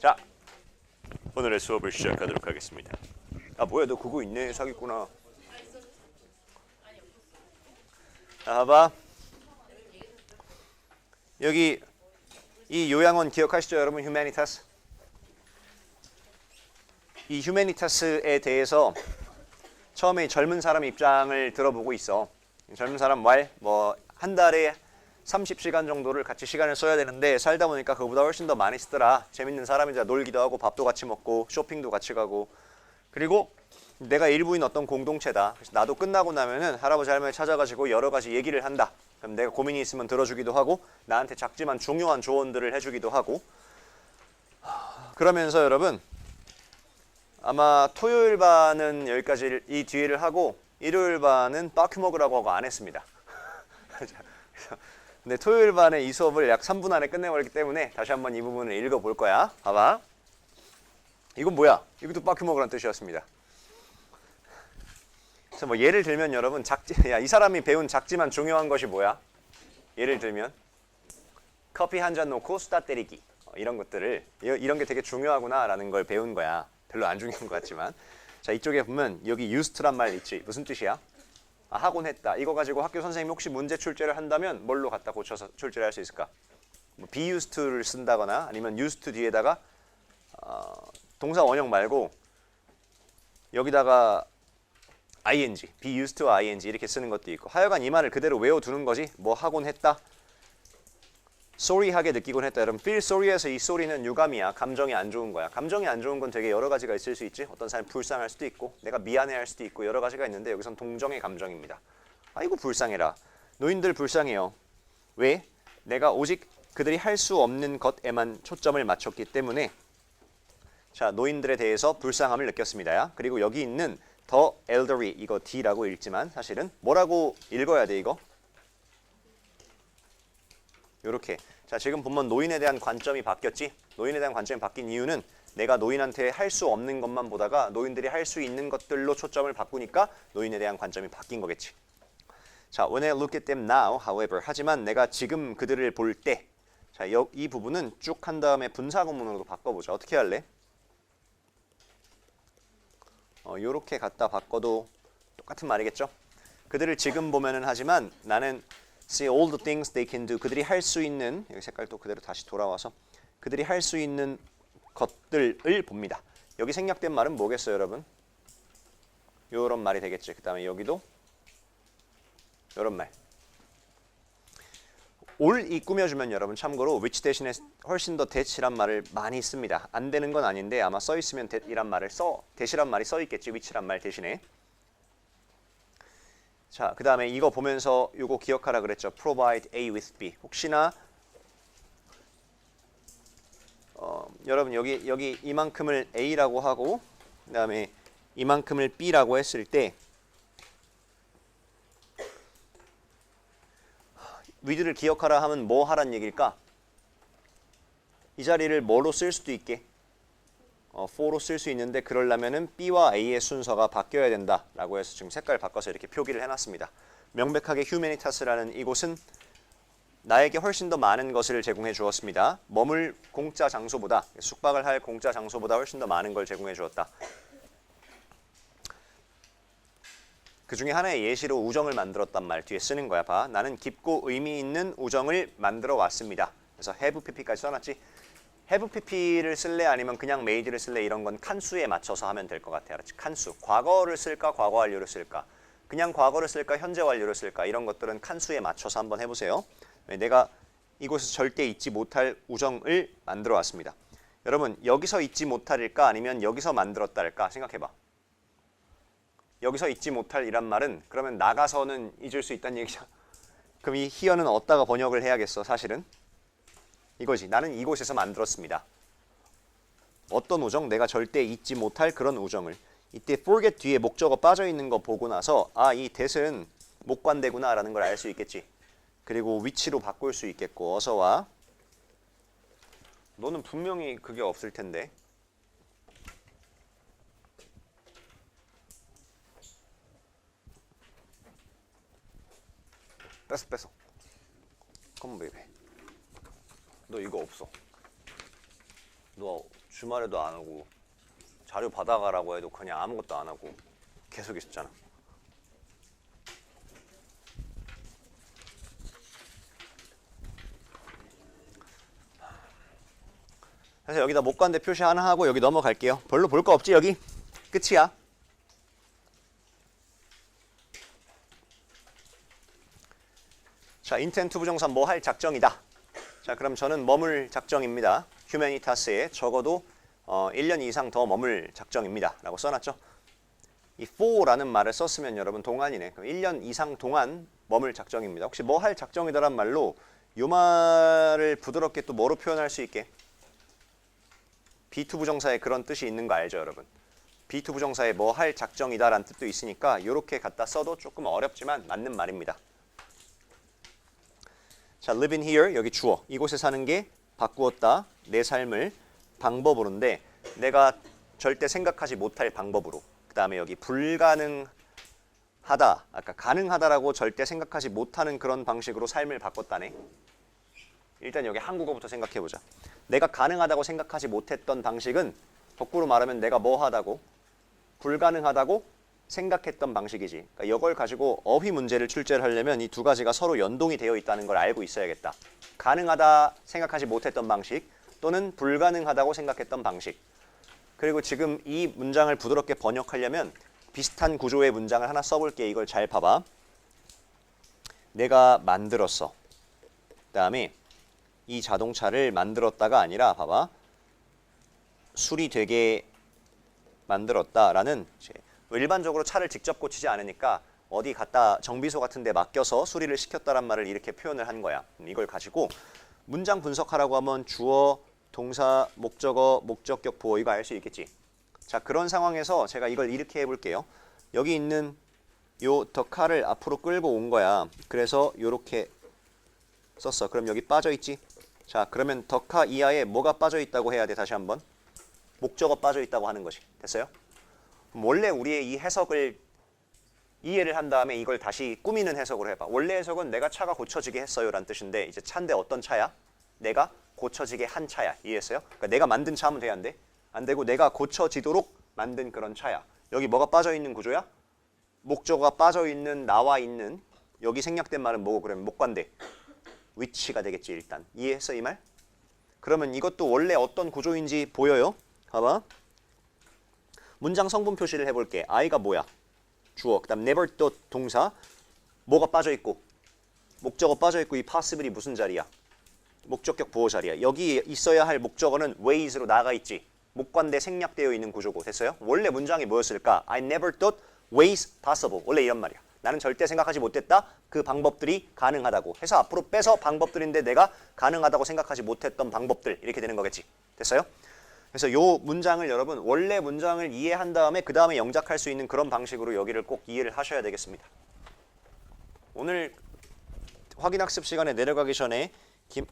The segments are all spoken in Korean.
자, 오늘의 수업을 시작하도록 하겠습니다. 아 뭐야, 너 그거 있네. 사기꾼아. 자, 봐봐. 여기 이 요양원 기억하시죠, 여러분? 휴메니타스. 이 휴메니타스에 대해서 처음에 젊은 사람 입장을 들어보고 있어. 젊은 사람 뭐 한 달에 30시간 정도를 같이 시간을 써야 되는데 살다 보니까 그거보다 훨씬 더 많이 쓰더라. 재밌는 사람이자 놀기도 하고 밥도 같이 먹고 쇼핑도 같이 가고. 그리고 내가 일부인 어떤 공동체다. 그래서 나도 끝나고 나면은 할아버지 할머니 찾아가지고 여러 가지 얘기를 한다. 그럼 내가 고민이 있으면 들어주기도 하고 나한테 작지만 중요한 조언들을 해주기도 하고. 그러면서 여러분 아마 토요일 반은 여기까지 이 뒤를 하고 일요일 반은 바큐 먹으라고 하고 안 했습니다. 근데 토요일 반에 이 수업을 약 3분 안에 끝내버렸기 때문에 다시 한번 이 부분을 읽어볼 거야. 봐봐. 이건 뭐야? 이것도 바큐 먹으라는 뜻이었습니다. 그래서 뭐 예를 들면 여러분 이 사람이 배운 작지만 중요한 것이 뭐야? 예를 들면 커피 한 잔 놓고 수다 때리기. 이런 것들을 이런 게 되게 중요하구나라는 걸 배운 거야. 별로 안 중요한 것 같지만. 자, 이쪽에 보면 여기 used란 말 있지. 무슨 뜻이야? 아, 하곤 했다. 이거 가지고 학교 선생님이 혹시 문제 출제를 한다면 뭘로 갖다 고쳐서 출제를 할 수 있을까? 뭐 be used to를 쓴다거나 아니면 used to 뒤에다가 동사 원형 말고 여기다가 ing, be used to ing 이렇게 쓰는 것도 있고. 하여간 이 말을 그대로 외워두는 거지. 뭐 하곤 했다. sorry하게 느끼곤 했다. 여러분 feel sorry에서 이 sorry는 유감이야. 감정이 안 좋은 거야. 감정이 안 좋은 건 되게 여러 가지가 있을 수 있지. 어떤 사람이 불쌍할 수도 있고 내가 미안해할 수도 있고 여러 가지가 있는데 여기선 동정의 감정입니다. 아이고 불쌍해라. 노인들 불쌍해요. 왜? 내가 오직 그들이 할 수 없는 것에만 초점을 맞췄기 때문에. 자, 노인들에 대해서 불쌍함을 느꼈습니다. 그리고 여기 있는 the elderly, 이거 D라고 읽지만 사실은 뭐라고 읽어야 돼 이거? 요렇게. 자, 지금 보면 노인에 대한 관점이 바뀌었지? 노인에 대한 관점이 바뀐 이유는 내가 노인한테 할 수 없는 것만 보다가 노인들이 할 수 있는 것들로 초점을 바꾸니까 노인에 대한 관점이 바뀐 거겠지. 자, when I look at them now, however. 하지만 내가 지금 그들을 볼 때. 자, 이 부분은 쭉 한 다음에 분사구문으로 바꿔보자. 어떻게 할래? 요렇게 갖다 바꿔도 똑같은 말이겠죠? 그들을 지금 보면은 하지만 나는 see all the things they can do. 그들이 할 수 있는, 여기 색깔 또 그대로 다시 돌아와서 그들이 할 수 있는 것들을 봅니다. 여기 생략된 말은 뭐겠어요, 여러분? 요런 말이 되겠지. 그 다음에 여기도 요런 말. all이 꾸며주면 여러분 참고로 which 대신에 훨씬 더 that이란 말을 많이 씁니다. 안 되는 건 아닌데 아마 써 있으면 that이란 말을 that이란 말이 써 있겠지. which란 말 대신에. 자, 그 다음에 이거 보면서 이거 기억하라 그랬죠. provide A with B. 혹시나 여러분 여기 이만큼을 A라고 하고 그 다음에 이만큼을 B라고 했을 때 위드를 기억하라 하면 뭐 하란 얘기일까? 이 자리를 뭐로 쓸 수도 있게 for로 쓸 수 있는데 그러려면은 B와 A의 순서가 바뀌어야 된다라고 해서 지금 색깔 바꿔서 이렇게 표기를 해놨습니다. 명백하게 휴메니타스라는 이곳은 나에게 훨씬 더 많은 것을 제공해 주었습니다. 머물 공짜 장소보다 숙박을 할 공짜 장소보다 훨씬 더 많은 걸 제공해 주었다. 그 중에 하나의 예시로 우정을 만들었단 말 뒤에 쓰는 거야. 봐. 나는 깊고 의미 있는 우정을 만들어 왔습니다. 그래서 have pp까지 써놨지. have pp를 쓸래 아니면 그냥 made를 쓸래 이런 건 칸수에 맞춰서 하면 될 것 같아. 알았지? 칸수. 과거를 쓸까 과거 완료를 쓸까. 그냥 과거를 쓸까 현재 완료를 쓸까 이런 것들은 칸수에 맞춰서 한번 해보세요. 내가 이곳에서 절대 잊지 못할 우정을 만들어 왔습니다. 여러분 여기서 잊지 못할일까 아니면 여기서 만들었다일까 생각해봐. 여기서 잊지 못할이란 말은 그러면 나가서는 잊을 수 있다는 얘기죠. 그럼 이 here는 어디다가 번역을 해야겠어 사실은? 이거지. 나는 이곳에서 만들었습니다. 어떤 우정? 내가 절대 잊지 못할 그런 우정을. 이때 forget 뒤에 목적어 빠져있는 거 보고 나서 아, 이 that은 목관대구나 라는 걸 알 수 있겠지. 그리고 위치로 바꿀 수 있겠고. 어서 와. 너는 분명히 그게 없을 텐데. 뺐어. 컴온 베이비. 너 이거 없어. 너 주말에도 안 오고 자료 받아가라고 해도 그냥 아무것도 안 하고 계속 있었잖아. 그래서 여기다 못 간대 표시 하나 하고 여기 넘어갈게요. 별로 볼 거 없지 여기? 끝이야. 자, 인텐트 부정사 뭐 할 작정이다. 자, 그럼 저는 머물 작정입니다. 휴메니타스에 적어도 1년 이상 더 머물 작정입니다. 라고 써놨죠. 이 for라는 말을 썼으면 여러분 동안이네. 그럼 1년 이상 동안 머물 작정입니다. 혹시 뭐 할 작정이다란 말로 요 말을 부드럽게 또 뭐로 표현할 수 있게? B2 부정사에 그런 뜻이 있는 거 알죠, 여러분? B2 부정사에 뭐 할 작정이다라는 뜻도 있으니까 이렇게 갖다 써도 조금 어렵지만 맞는 말입니다. 자, live in here 여기 주어. 이곳에 사는 게 바꾸었다. 내 삶을 방법으로인데 내가 절대 생각하지 못할 방법으로. 그 다음에 여기 불가능하다. 아까 가능하다라고 절대 생각하지 못하는 그런 방식으로 삶을 바꿨다네. 일단 여기 한국어부터 생각해보자. 내가 가능하다고 생각하지 못했던 방식은 거꾸로 말하면 내가 뭐 하다고? 불가능하다고 생각했던 방식이지. 그러니까 이걸 가지고 어휘 문제를 출제를 하려면 이 두 가지가 서로 연동이 되어 있다는 걸 알고 있어야겠다. 가능하다 생각하지 못했던 방식 또는 불가능하다고 생각했던 방식. 그리고 지금 이 문장을 부드럽게 번역하려면 비슷한 구조의 문장을 하나 써볼게. 이걸 잘 봐봐. 내가 만들었어. 그 다음에 이 자동차를 만들었다가 아니라 봐봐. 수리되게 만들었다라는 일반적으로 차를 직접 고치지 않으니까 어디 갖다 정비소 같은 데 맡겨서 수리를 시켰다란 말을 이렇게 표현을 한 거야. 이걸 가지고 문장 분석하라고 하면 주어, 동사, 목적어, 목적격, 보어 이거 알 수 있겠지. 자, 그런 상황에서 제가 이걸 이렇게 해볼게요. 여기 있는 요 더 카를 앞으로 끌고 온 거야. 그래서 요렇게 썼어. 그럼 여기 빠져 있지. 자, 그러면 더 카 이하에 뭐가 빠져 있다고 해야 돼? 다시 한번. 목적어 빠져 있다고 하는 것이. 됐어요? 원래 우리의 이 해석을 이해를 한 다음에 이걸 다시 꾸미는 해석으로 해봐. 원래 해석은 내가 차가 고쳐지게 했어요 라는 뜻인데 이제 차인데 어떤 차야? 내가 고쳐지게 한 차야. 이해했어요? 그러니까 내가 만든 차 하면 돼? 안 돼? 안 되고 내가 고쳐지도록 만든 그런 차야. 여기 뭐가 빠져있는 구조야? 목적어가 빠져있는 나와 있는 여기 생략된 말은 뭐고 그러면 목관대. 위치가 되겠지 일단. 이해했어 이 말? 그러면 이것도 원래 어떤 구조인지 보여요? 봐봐. 문장 성분 표시를 해볼게. I가 뭐야? 주어. 그 다음 never thought 동사. 뭐가 빠져있고? 목적어 빠져있고 이 possible이 무슨 자리야? 목적격 보호 자리야. 여기 있어야 할 목적어는 ways로 나가 있지. 목관대 생략되어 있는 구조고. 됐어요? 원래 문장이 뭐였을까? I never thought ways possible. 원래 이런 말이야. 나는 절대 생각하지 못했다. 그 방법들이 가능하다고. 해서 앞으로 빼서 방법들인데 내가 가능하다고 생각하지 못했던 방법들. 이렇게 되는 거겠지. 됐어요? 그래서 요 문장을 여러분 원래 문장을 이해한 다음에 그 다음에 영작할 수 있는 그런 방식으로 여기를 꼭 이해를 하셔야 되겠습니다. 오늘 확인학습 시간에 내려가기 전에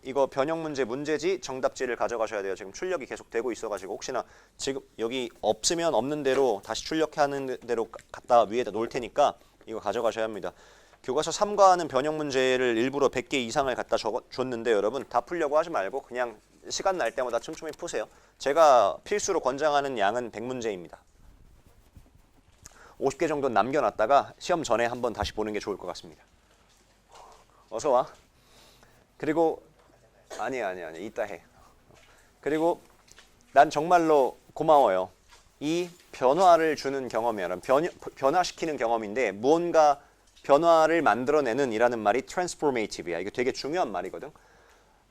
이거 변형 문제 문제지 정답지를 가져가셔야 돼요. 지금 출력이 계속 되고 있어가지고 혹시나 지금 여기 없으면 없는 대로 다시 출력하는 대로 갖다 위에다 놓을 테니까 이거 가져가셔야 합니다. 교과서 3과는 변형 문제를 일부러 100개 이상을 갖다 줬는데 여러분 다 풀려고 하지 말고 그냥 시간 날 때마다 촘촘히 푸세요. 제가 필수로 권장하는 양은 100문제입니다. 50개 정도 남겨놨다가 시험 전에 한번 다시 보는 게 좋을 것 같습니다. 어서 와. 그리고 아니야 이따 해. 그리고 난 정말로 고마워요. 이 변화를 주는 경험이야. 변화시키는 경험인데 무언가 변화를 만들어내는 이라는 말이 transformative야. 이거 되게 중요한 말이거든.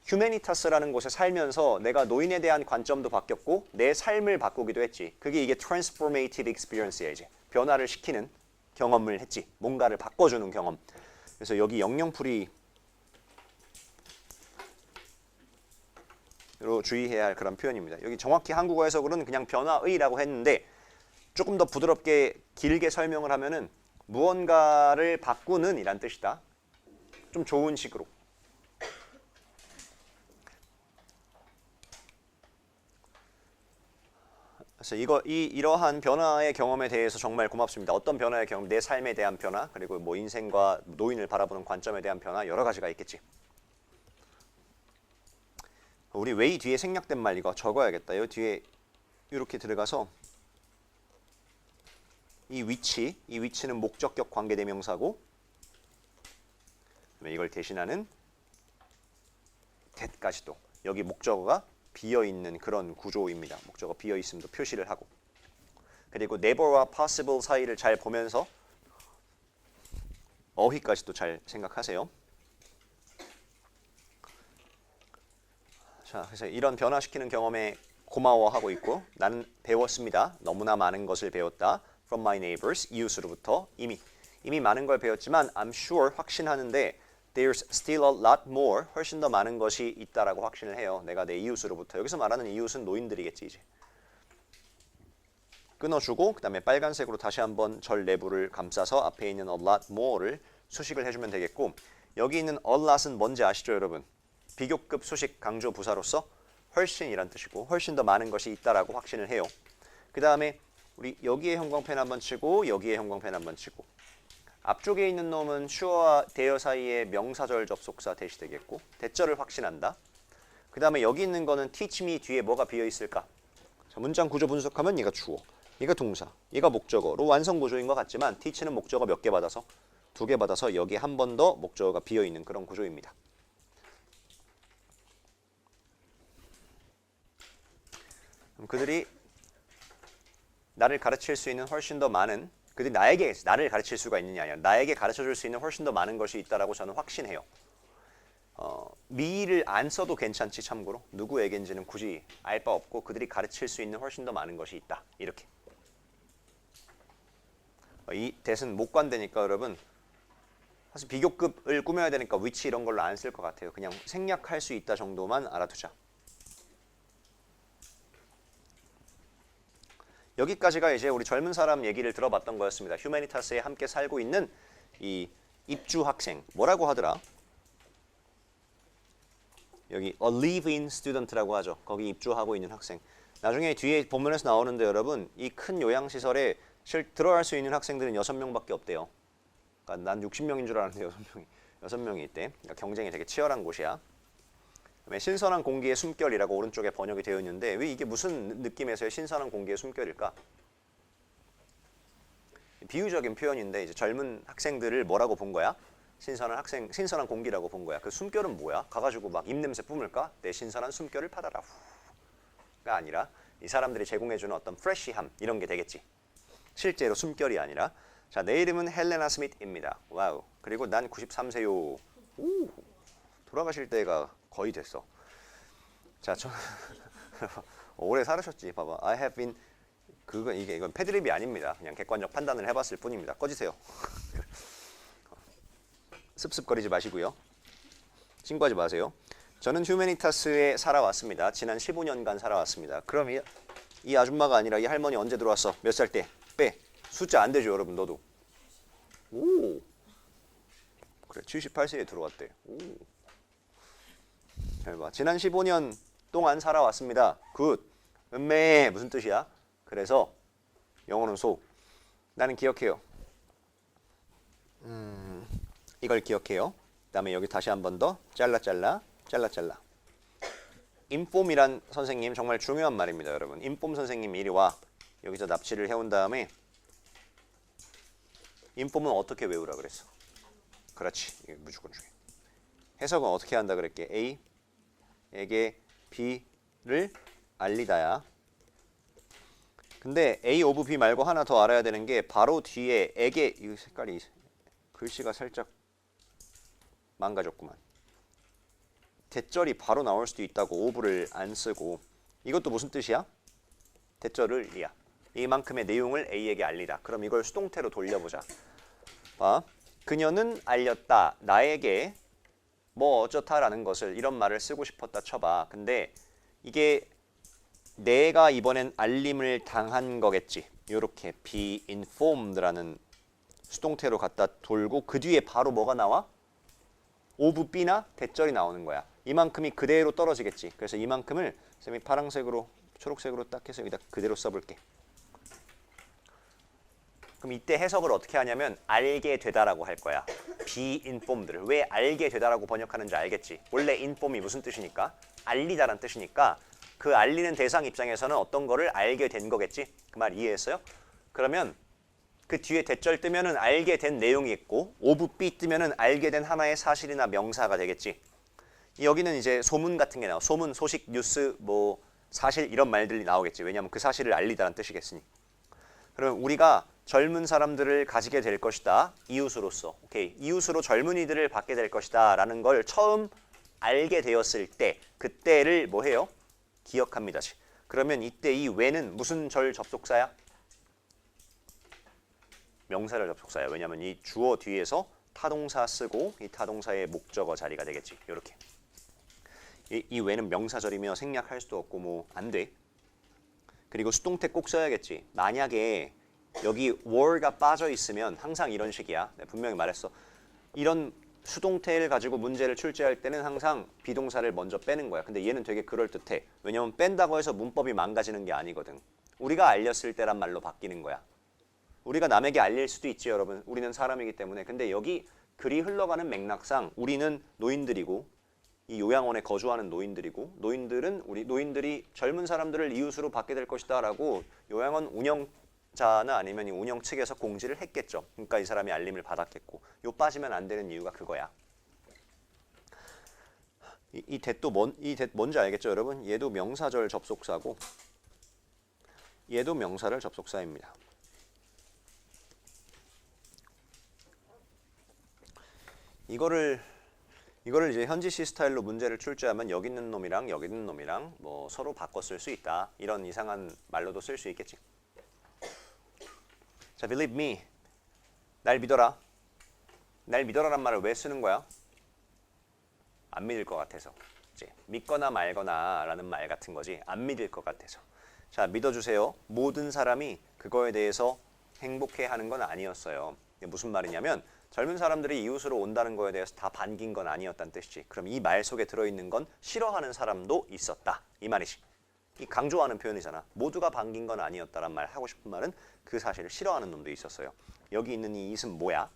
휴메니타스라는 곳에 살면서 내가 노인에 대한 관점도 바뀌었고 내 삶을 바꾸기도 했지. 그게 이게 transformative experience야 이제. 변화를 시키는 경험을 했지. 뭔가를 바꿔주는 경험. 그래서 여기 영영풀이로 주의해야 할 그런 표현입니다. 여기 정확히 한국어 해석으로는 그냥 변화의라고 했는데 조금 더 부드럽게 길게 설명을 하면은 무언가를 바꾸는 이란 뜻이다. 좀 좋은 식으로. 그래서 이러한 변화의 경험에 대해서 정말 고맙습니다. 어떤 변화의 경험, 내 삶에 대한 변화, 그리고 뭐 인생과 노인을 바라보는 관점에 대한 변화 여러 가지가 있겠지. 우리 웨이 뒤에 생략된 말 이거 적어야겠다. 이 뒤에 이렇게 들어가서 이 위치는 목적격 관계대명사고 이걸 대신하는 that까지도 여기 목적어가 비어있는 그런 구조입니다. 목적어 비어있음도 표시를 하고 그리고 never와 possible 사이를 잘 보면서 어휘까지도 잘 생각하세요. 자, 그래서 이런 변화시키는 경험에 고마워하고 있고 나는 배웠습니다. 너무나 많은 것을 배웠다. From my neighbors, 이웃으로부터 이미 많은 걸 배웠지만 I'm sure, 확신하는데 There's still a lot more, 훨씬 더 많은 것이 있다라고 확신을 해요. 내가 내 이웃으로부터. 여기서 말하는 이웃은 노인들이겠지 이제. 끊어주고 그 다음에 빨간색으로 다시 한번 절 내부를 감싸서 앞에 있는 a lot more를 수식을 해주면 되겠고 여기 있는 a lot은 뭔지 아시죠 여러분? 비교급 수식 강조 부사로서 훨씬이란 뜻이고 훨씬 더 많은 것이 있다라고 확신을 해요. 그 다음에 우리 여기에 형광펜 한번 치고 여기에 형광펜 한번 치고 앞쪽에 있는 놈은 sure와 there 사이의 명사절 접속사 대시되겠고 대절을 확신한다. 그 다음에 여기 있는 거는 teach me 뒤에 뭐가 비어있을까? 자, 문장 구조 분석하면 얘가 주어, 얘가 동사, 얘가 목적어로 완성 구조인 것 같지만 teach는 목적어 몇 개 받아서 2개 받아서 여기에 한 번 더 목적어가 비어있는 그런 구조입니다. 그들이 나를 가르칠 수 있는 훨씬 더 많은 그들이 나를 가르칠 수가 있느냐 아니라 나에게 가르쳐줄 수 있는 훨씬 더 많은 것이 있다라고 저는 확신해요. me를 안 써도 괜찮지 참고로 누구에겐지는 굳이 알 바 없고 그들이 가르칠 수 있는 훨씬 더 많은 것이 있다 이렇게. 이 that은 못 관대니까 여러분 사실 비교급을 꾸며야 되니까 which 이런 걸로 안 쓸 것 같아요. 그냥 생략할 수 있다 정도만 알아두자. 여기까지가 이제 우리 젊은 사람 얘기를 들어봤던 거였습니다. 휴메니타스에 함께 살고 있는 이 입주 학생 뭐라고 하더라? 여기 a live-in student라고 하죠. 거기 입주하고 있는 학생. 나중에 뒤에 본문에서 나오는데 여러분 이 큰 요양시설에 들어갈 수 있는 학생들은 6명밖에 없대요. 그러니까 난 60명인 줄 알았는데 6명이 있대. 그러니까 경쟁이 되게 치열한 곳이야. 신선한 공기의 숨결이라고 오른쪽에 번역이 되어 있는데 왜 이게 무슨 느낌에서의 신선한 공기의 숨결일까? 비유적인 표현인데 이제 젊은 학생들을 뭐라고 본 거야? 신선한 공기라고 본 거야. 그 숨결은 뭐야? 가가지고 막 입냄새 뿜을까? 내 신선한 숨결을 받아라. 가 아니라 이 사람들이 제공해주는 어떤 프레쉬함 이런 게 되겠지. 실제로 숨결이 아니라. 자, 내 이름은 헬레나 스미트입니다. 와우. 그리고 난 93세요. 오, 돌아가실 때가 거의 됐어. 자, 저 오래 살으셨지. 봐봐. I have been 이건 패드립이 아닙니다. 그냥 객관적 판단을 해봤을 뿐입니다. 꺼지세요. 습습거리지 마시고요. 신고하지 마세요. 저는 휴메니타스에 살아왔습니다. 지난 15년간 살아왔습니다. 그럼 이 아줌마가 아니라 이 할머니 언제 들어왔어? 몇 살 때? 빼. 숫자 안 되죠, 여러분. 너도. 오. 그래, 78세에 들어왔대. 오. 잘 봐. 지난 15년 동안 살아왔습니다. 굿. 음매 무슨 뜻이야? 그래서 영어는 so. 나는 기억해요. 이걸 기억해요. 그다음에 여기 다시 한 번 더 잘라. 인폼이란 선생님 정말 중요한 말입니다, 여러분. 인폼 선생님 이리 와. 여기서 납치를 해온 다음에 인폼은 어떻게 외우라 그랬어? 그렇지. 이게 무조건 중요해. 해석은 어떻게 한다 그랬게? A에게 B를 알리다야. 근데 A 오브 B 말고 하나 더 알아야 되는 게 바로 뒤에 에게 이 색깔이 글씨가 살짝 망가졌구만. 대절이 바로 나올 수도 있다고 오브를 안 쓰고 이것도 무슨 뜻이야? 대절을 이야. 이만큼의 내용을 A에게 알리다. 그럼 이걸 수동태로 돌려보자. 봐. 그녀는 알렸다. 나에게 뭐 어쩌다라는 것을 이런 말을 쓰고 싶었다 쳐봐. 근데 이게 내가 이번엔 알림을 당한 거겠지. 이렇게 be informed라는 수동태로 갖다 돌고 그 뒤에 바로 뭐가 나와? of B나 대절이 나오는 거야. 이만큼이 그대로 떨어지겠지. 그래서 이만큼을 쌤이 파란색으로 초록색으로 딱 해서 여기다 그대로 써볼게. 그럼 이때 해석을 어떻게 하냐면 알게 되다라고 할 거야. be informed를. 왜 알게 되다라고 번역하는지 알겠지. 원래 inform이 무슨 뜻이니까? 알리다란 뜻이니까 그 알리는 대상 입장에서는 어떤 거를 알게 된 거겠지? 그 말 이해했어요? 그러면 그 뒤에 대절 뜨면은 알게 된 내용이 있고 오브 B 뜨면은 알게 된 하나의 사실이나 명사가 되겠지. 여기는 이제 소문 같은 게 나와. 소문, 소식, 뉴스, 뭐 사실 이런 말들이 나오겠지. 왜냐하면 그 사실을 알리다는 뜻이겠으니. 그러면 우리가 젊은 사람들을 가지게 될 것이다. 이웃으로서. 오케이. 이웃으로 젊은이들을 받게 될 것이다. 라는 걸 처음 알게 되었을 때 그때를 뭐 해요? 기억합니다. 그러면 이때 이 when은 무슨 절 접속사야? 명사절 접속사야. 왜냐하면 이 주어 뒤에서 타동사 쓰고 이 타동사의 목적어 자리가 되겠지. 이렇게. 이 when은 명사절이며 생략할 수도 없고 뭐 안 돼. 그리고 수동태 꼭 써야겠지. 만약에 여기 were가 빠져 있으면 항상 이런 식이야. 내가 분명히 말했어. 이런 수동태를 가지고 문제를 출제할 때는 항상 비동사를 먼저 빼는 거야. 근데 얘는 되게 그럴듯해. 왜냐면 뺀다고 해서 문법이 망가지는 게 아니거든. 우리가 알렸을 때란 말로 바뀌는 거야. 우리가 남에게 알릴 수도 있지 여러분. 우리는 사람이기 때문에. 근데 여기 글이 흘러가는 맥락상 우리는 노인들이고 이 요양원에 거주하는 노인들이고 노인들은 우리 노인들이 젊은 사람들을 이웃으로 받게 될 것이다 라고 요양원 운영자나 아니면 이 운영 측에서 공지를 했겠죠. 그러니까 이 사람이 알림을 받았겠고 요 빠지면 안 되는 이유가 그거야. 이 that도 이 that 뭔지 알겠죠 여러분? 얘도 명사절 접속사고 얘도 명사절 접속사입니다. 이거를 이제 현지시 스타일로 문제를 출제하면 여기 있는 놈이랑 여기 있는 놈이랑 뭐 서로 바꿔 쓸 수 있다. 이런 이상한 말로도 쓸 수 있겠지. 자, believe me. 날 믿어라. 날 믿어라란 말을 왜 쓰는 거야? 안 믿을 것 같아서. 이제 믿거나 말거나 라는 말 같은 거지. 안 믿을 것 같아서. 자, 믿어주세요. 모든 사람이 그거에 대해서 행복해하는 건 아니었어요. 이게 무슨 말이냐면 젊은 사람들이 이웃으로 온다는 거에 대해서 다 반긴 건 아니었다는 뜻이지. 그럼 이 말 속에 들어있는 건 싫어하는 사람도 있었다. 이 말이지. 이 강조하는 표현이잖아. 모두가 반긴 건 아니었다란 말 하고 싶은 말은 그 사실을 싫어하는 놈도 있었어요. 여기 있는 이 it은 뭐야?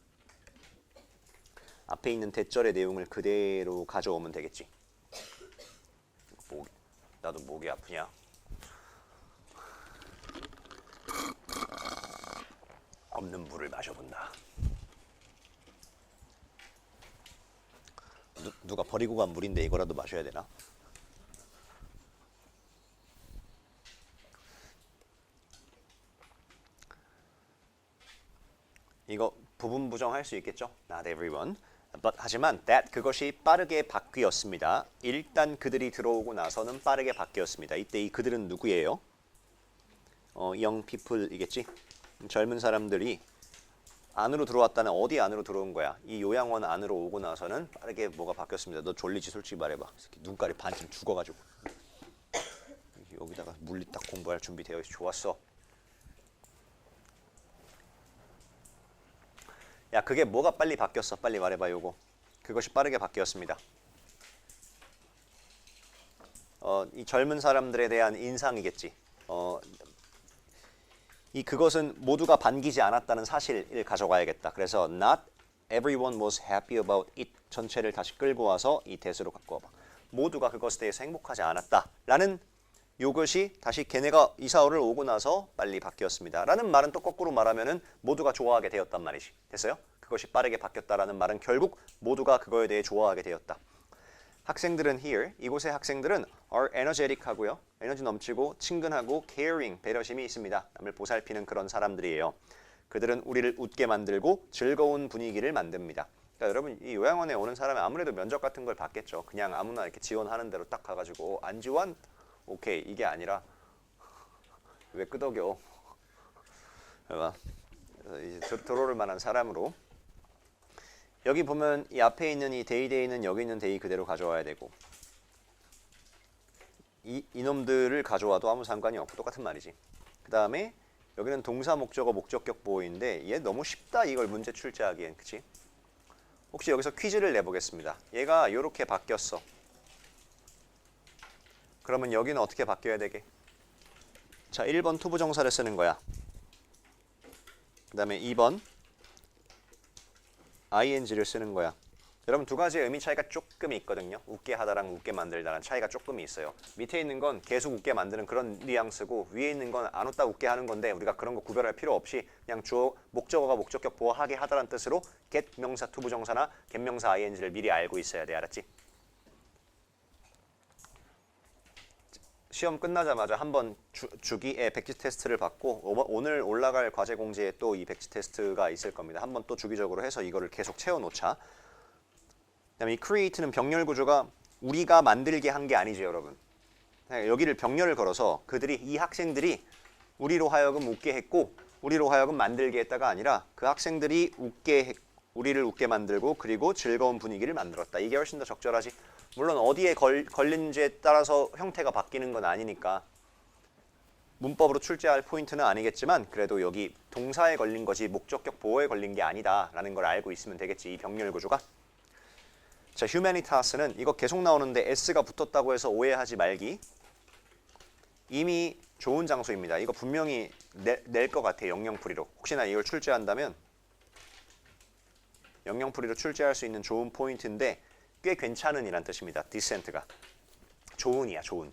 앞에 있는 대절의 내용을 그대로 가져오면 되겠지. 나도 목이 아프냐? 없는 물을 마셔본다. 누가 버리고 간 물인데 이거라도 마셔야 되나? 이거 부분 부정할 수 있겠죠? Not everyone. But, 하지만 that 그것이 빠르게 바뀌었습니다. 일단 그들이 들어오고 나서는 빠르게 바뀌었습니다. 이때 이 그들은 누구예요? young people이겠지? 젊은 사람들이 안으로 들어왔다는 어디 안으로 들어온 거야? 이 요양원 안으로 오고 나서는 빠르게 뭐가 바뀌었습니다. 너 졸리지 솔직히 말해봐. 눈깔이 반쯤 죽어가지고 여기다가 물리 딱 공부할 준비 되어 있어. 좋았어. 야 그게 뭐가 빨리 바뀌었어? 빨리 말해봐 요거. 그것이 빠르게 바뀌었습니다. 이 젊은 사람들에 대한 인상이겠지. 이 그것은 모두가 반기지 않았다는 사실을 가져가야겠다. 그래서 not everyone was happy about it 전체를 다시 끌고 와서 이 that으로 갖고 와봐. 모두가 그것에 대해서 행복하지 않았다. 라는 요것이 다시 걔네가 이사를 오고 나서 빨리 바뀌었습니다. 라는 말은 또 거꾸로 말하면은 모두가 좋아하게 되었단 말이지. 됐어요? 그것이 빠르게 바뀌었다라는 말은 결국 모두가 그거에 대해 좋아하게 되었다. 학생들은 here, 이곳의 학생들은 are energetic 하고요. 에너지 넘치고 친근하고 caring, 배려심이 있습니다. 남을 보살피는 그런 사람들이에요. 그들은 우리를 웃게 만들고 즐거운 분위기를 만듭니다. 그러니까 여러분 이 요양원에 오는 사람이 아무래도 면접 같은 걸 받겠죠. 그냥 아무나 이렇게 지원하는 대로 딱 가가지고 안 지원? 오케이 이게 아니라 왜 끄덕여? 이제 들어올 만한 사람으로 여기 보면 이 앞에 있는 이 데이는 여기 있는 데이 그대로 가져와야 되고 이놈들을 가져와도 아무 상관이 없고 똑같은 말이지. 그 다음에 여기는 동사 목적어 목적격 보호인데 얘 너무 쉽다 이걸 문제 출제하기엔. 그치? 혹시 여기서 퀴즈를 내보겠습니다. 얘가 이렇게 바뀌었어. 그러면 여기는 어떻게 바뀌어야 되게? 자 1번 투부정사를 쓰는 거야. 그 다음에 2번 ing를 쓰는 거야. 여러분 두 가지의 의미 차이가 조금 있거든요. 웃게 하다랑 웃게 만들다라는 차이가 조금 있어요. 밑에 있는 건 계속 웃게 만드는 그런 뉘앙스고 위에 있는 건 안 웃다 웃게 하는 건데 우리가 그런 거 구별할 필요 없이 그냥 주어 목적어가 목적격 보호하게 하다라는 뜻으로 get 명사 투부정사나 get 명사 ing를 미리 알고 있어야 돼. 알았지? 시험 끝나자마자 한번 주기의 백지 테스트를 받고 오늘 올라갈 과제 공지에 또 이 백지 테스트가 있을 겁니다. 한번 또 주기적으로 해서 이거를 계속 채워놓자. 그다음에 이 create는 병렬 구조가 우리가 만들게 한 게 아니죠, 여러분. 여기를 병렬을 걸어서 이 학생들이 우리로 하여금 웃게 했고 우리로 하여금 만들게 했다가 아니라 그 학생들이 우리를 웃게 만들고 그리고 즐거운 분위기를 만들었다. 이게 훨씬 더 적절하지. 물론 어디에 걸리는지에 따라서 형태가 바뀌는 건 아니니까 문법으로 출제할 포인트는 아니겠지만 그래도 여기 동사에 걸린 거지 목적격 보호에 걸린 게 아니다라는 걸 알고 있으면 되겠지. 이 병렬 구조가. 자, humanitas는 이거 계속 나오는데 s가 붙었다고 해서 오해하지 말기. 이미 좋은 장소입니다. 이거 분명히 낼 것 같아. 영영풀이로. 혹시나 이걸 출제한다면 영영풀이로 출제할 수 있는 좋은 포인트인데 꽤 괜찮은 이란 뜻입니다. decent가. 좋은이야, 좋은.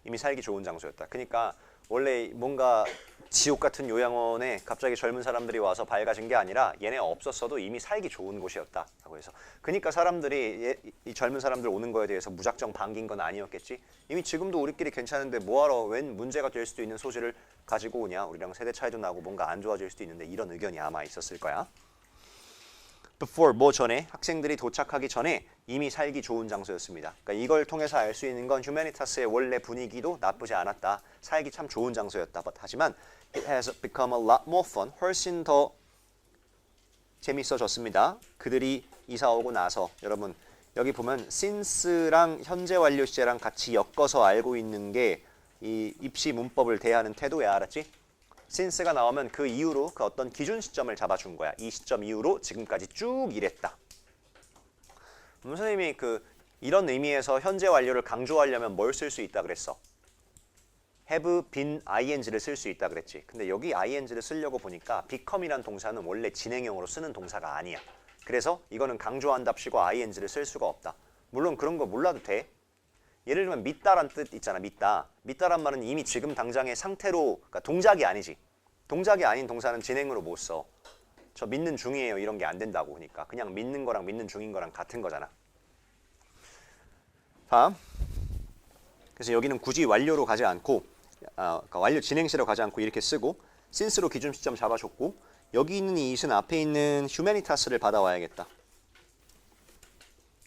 이미 살기 좋은 장소였다. 그러니까 원래 뭔가 지옥 같은 요양원에 갑자기 젊은 사람들이 와서 밝아진 게 아니라 얘네 없었어도 이미 살기 좋은 곳이었다라고 해서 그러니까 사람들이 이 젊은 사람들 오는 거에 대해서 무작정 반긴 건 아니었겠지. 이미 지금도 우리끼리 괜찮은데 뭐하러 웬 문제가 될 수도 있는 소지를 가지고 오냐. 우리랑 세대 차이도 나고 뭔가 안 좋아질 수도 있는데 이런 의견이 아마 있었을 거야. Before 뭐 전에 학생들이 도착하기 전에 이미 살기 좋은 장소였습니다. 그러니까 이걸 통해서 알 수 있는 건 휴메니타스의 원래 분위기도 나쁘지 않았다. 살기 참 좋은 장소였다. 하지만 it has become a lot more fun. 훨씬 더 재밌어졌습니다. 그들이 이사 오고 나서 여러분 여기 보면 since랑 현재 완료 시제랑 같이 엮어서 알고 있는 게 이 입시 문법을 대하는 태도야. 알았지? since가 나오면 그 이후로 그 어떤 기준 시점을 잡아준 거야. 이 시점 이후로 지금까지 쭉 이랬다. 선생님이 이런 의미에서 현재 완료를 강조하려면 뭘 쓸 수 있다 그랬어? have been ing를 쓸 수 있다 그랬지. 근데 여기 ing를 쓰려고 보니까 become이란 동사는 원래 진행형으로 쓰는 동사가 아니야. 그래서 이거는 강조한답시고 ing를 쓸 수가 없다. 물론 그런 거 몰라도 돼. 예를 들면 믿다란 뜻 있잖아. 믿다란 말은 이미 지금 당장의 상태로 그러니까 동작이 아니지. 동작이 아닌 동사는 진행으로 못 써. 저 믿는 중이에요. 이런 게 안 된다고. 그러니까 그냥 믿는 거랑 믿는 중인 거랑 같은 거잖아. 다음. 그래서 여기는 굳이 완료로 가지 않고 그러니까 완료 진행시로 가지 않고 이렇게 쓰고 since로 기준 시점 잡아줬고 여기 있는 이 it은 앞에 있는 humanitas를 받아와야겠다.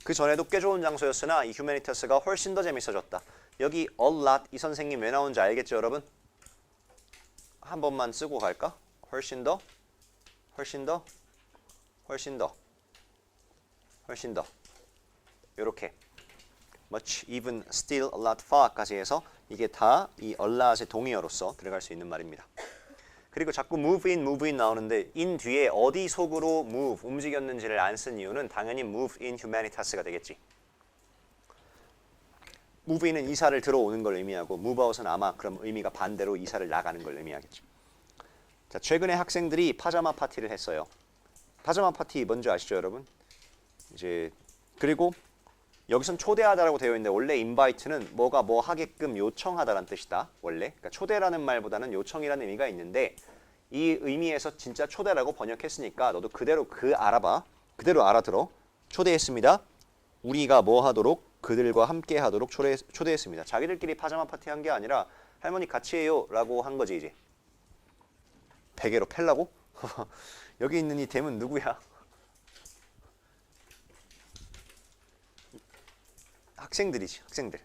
그 전에도 꽤 좋은 장소였으나 이 humanitas가 훨씬 더 재밌어졌다. 여기 a lot 이 선생님 왜 나온지 알겠죠, 여러분? 한 번만 쓰고 갈까? 훨씬 더, 훨씬 더, 훨씬 더, 훨씬 더. 요렇게 much, even, still, a lot, far까지 해서 이게 다 이 a lot의 동의어로서 들어갈 수 있는 말입니다. 그리고 자꾸 move in 나오는데 in 뒤에 어디 속으로 move, 움직였는지를 안 쓴 이유는 당연히 move in humanitas가 되겠지. move in은 이사를 들어오는 걸 의미하고 move out은 아마 그럼 의미가 반대로 이사를 나가는 걸 의미하겠지. 자, 최근에 학생들이 파자마 파티를 했어요. 파자마 파티 뭔지 아시죠, 여러분? 이제 그리고 여기선 초대하다라고 되어 있는데 원래 invite는 뭐가 뭐 하게끔 요청하다라는 뜻이다. 원래. 그러니까 초대라는 말보다는 요청이라는 의미가 있는데 이 의미에서 진짜 초대라고 번역했으니까 너도 그대로 알아봐. 그대로 알아들어. 초대했습니다. 우리가 뭐 하도록 그들과 함께 하도록 초대했습니다. 자기들끼리 파자마 파티 한 게 아니라 할머니 같이 해요 라고 한 거지 이제. 베개로 팰라고? 여기 있는 이 댐은 누구야? 학생들이지, 학생들.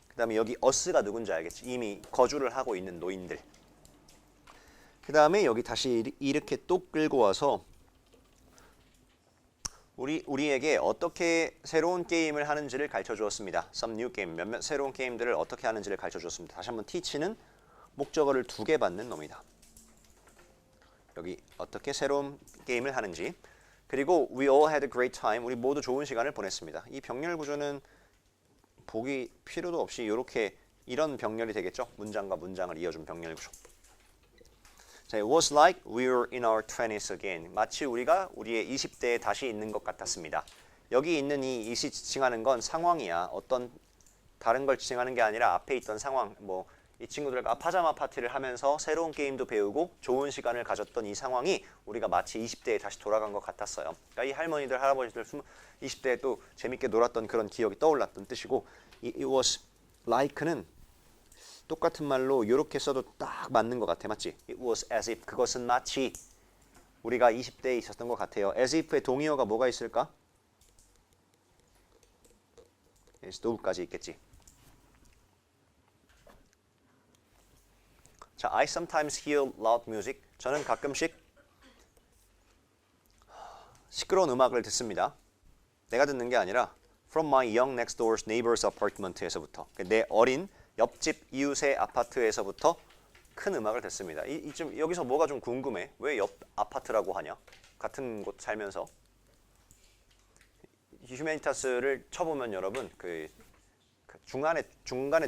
그 다음에 여기 us가 누군지 알겠지? 이미 거주를 하고 있는 노인들. 그 다음에 여기 다시 이렇게 또 끌고 와서 우리에게 어떻게 새로운 게임을 하는지를 가르쳐 주었습니다. Some new game, 몇몇 새로운 게임들을 어떻게 하는지를 가르쳐 주었습니다. 다시 한번 teach는 목적어를 2개 받는 놈이다. 여기 어떻게 새로운 게임을 하는지. 그리고 we all had a great time. 우리 모두 좋은 시간을 보냈습니다. 이 병렬 구조는 보기 필요도 없이 이렇게 이런 병렬이 되겠죠. 문장과 문장을 이어준 병렬 구조. 자, 자, it was like we were in our 20s again. 마치 우리가 우리의 20대에 다시 있는 것 같았습니다. 여기 있는 이 is이 지칭하는 건 상황이야. 어떤 다른 걸 지칭하는 게 아니라 앞에 있던 상황, 뭐 이 친구들과 파자마 파티를 하면서 새로운 게임도 배우고 좋은 시간을 가졌던 이 상황이 우리가 마치 20대에 다시 돌아간 것 같았어요. 그러니까 이 할머니들, 할아버지들 20대에 또 재밌게 놀았던 그런 기억이 떠올랐던 뜻이고, it was like는 똑같은 말로 이렇게 써도 딱 맞는 것 같아, 맞지? It was as if, 그것은 마치 우리가 20대에 있었던 것 같아요. as if의 동의어가 뭐가 있을까? as though,까지 있겠지. 자, I sometimes hear loud music. 저는 가끔씩 시끄러운 음악을 듣습니다. 내가 듣는 게 아니라 from my young next door's neighbor's apartment에서부터, 내 어린 옆집 이웃의 아파트에서부터 큰 음악을 듣습니다. 좀 여기서 뭐가 좀 궁금해? 왜 옆 아파트라고 하냐? 같은 곳 살면서. 휴메니타스를 쳐보면 여러분 그 중간에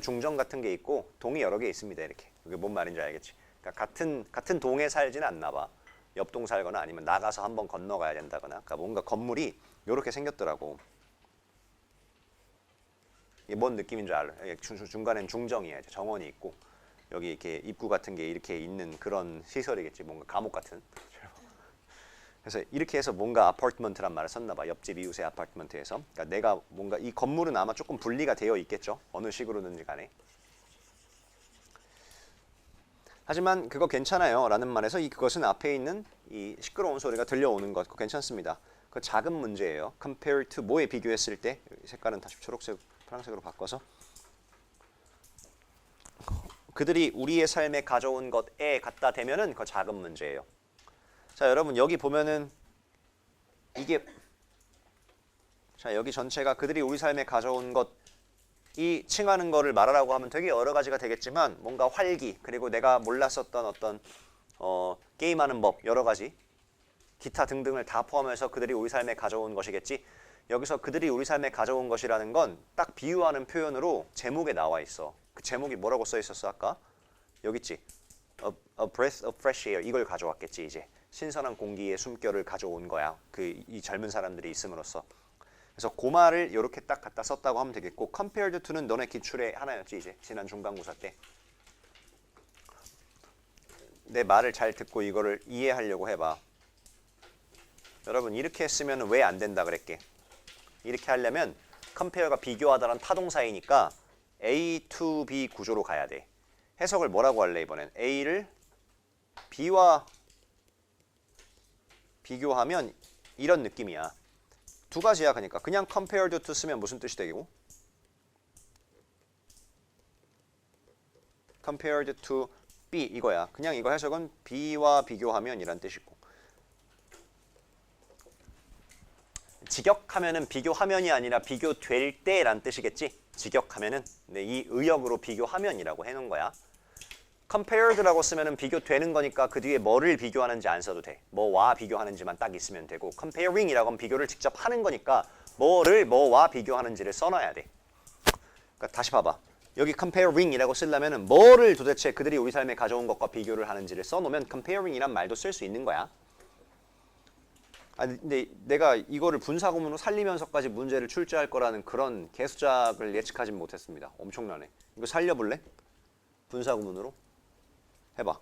중정 같은 게 있고 동이 여러 개 있습니다. 이렇게. 그게 뭔 말인지 알겠지? 그러니까 같은 동에 살지는 않나 봐. 옆동 살거나 아니면 나가서 한번 건너가야 된다거나. 그러니까 뭔가 건물이 이렇게 생겼더라고. 이게 뭔 느낌인 줄 알아? 중간엔 중정이야. 정원이 있고 여기 이렇게 입구 같은 게 이렇게 있는 그런 시설이겠지. 뭔가 감옥 같은. 그래서 이렇게 해서 뭔가 아파트먼트란 말을 썼나 봐. 옆집 이웃의 아파트먼트에서. 그러니까 내가 뭔가 이 건물은 아마 조금 분리가 되어 있겠죠. 어느 식으로든지 간에. 하지만 그거 괜찮아요 라는 말에서 그것은 앞에 있는 이 시끄러운 소리가 들려오는 것, 그거 괜찮습니다. 그 작은 문제예요. compared to 뭐에 비교했을 때, 색깔은 다시 초록색, 파란색으로 바꿔서 그들이 우리의 삶에 가져온 것에 갖다 대면은 그 작은 문제예요. 자, 여러분 여기 보면은 이게, 자 여기 전체가 그들이 우리 삶에 가져온 것, 이 칭하는 거를 말하라고 하면 되게 여러 가지가 되겠지만 뭔가 활기, 그리고 내가 몰랐었던 어떤 게임하는 법, 여러 가지 기타 등등을 다 포함해서 그들이 우리 삶에 가져온 것이겠지. 여기서 그들이 우리 삶에 가져온 것이라는 건 딱 비유하는 표현으로 제목에 나와 있어. 그 제목이 뭐라고 써 있었어 아까? 여기 있지. A breath of fresh air, 이걸 가져왔겠지. 이제 신선한 공기의 숨결을 가져온 거야. 이 젊은 사람들이 있음으로써. 그래서 고말을 이렇게 딱 갖다 썼다고 하면 되겠고, compared to는 너네 기출의 하나였지. 이제 지난 중간고사 때 내 말을 잘 듣고 이거를 이해하려고 해봐. 여러분 이렇게 했으면 왜 안 된다 그랬게? 이렇게 하려면 compare가 비교하다란 타동사이니까 A to B 구조로 가야 돼. 해석을 뭐라고 할래 이번엔? A를 B와 비교하면 이런 느낌이야. 두 가지야. 그러니까 그냥 compared to 쓰면 무슨 뜻이 되고? compared to B 이거야. 그냥 이거 해석은 B와 비교하면 이란 뜻이고, 직역하면은 비교하면이 아니라 비교될 때란 뜻이겠지. 직역하면은 이 의역으로 비교하면이라고 해놓은 거야. compared라고 쓰면은 비교되는 거니까 그 뒤에 뭐를 비교하는지 안 써도 돼. 뭐와 비교하는지만 딱 있으면 되고, comparing이라고 하면 비교를 직접 하는 거니까 뭐를 뭐와 비교하는지를 써놔야 돼. 그러니까 다시 봐봐. 여기 comparing이라고 쓰려면은 뭐를 도대체 그들이 우리 삶에 가져온 것과 비교를 하는지를 써놓으면 comparing이란 말도 쓸 수 있는 거야. 아니 근데 내가 이거를 분사구문으로 살리면서까지 문제를 출제할 거라는 그런 개수작을 예측하진 못했습니다. 엄청나네. 이거 살려볼래? 분사구문으로 해봐.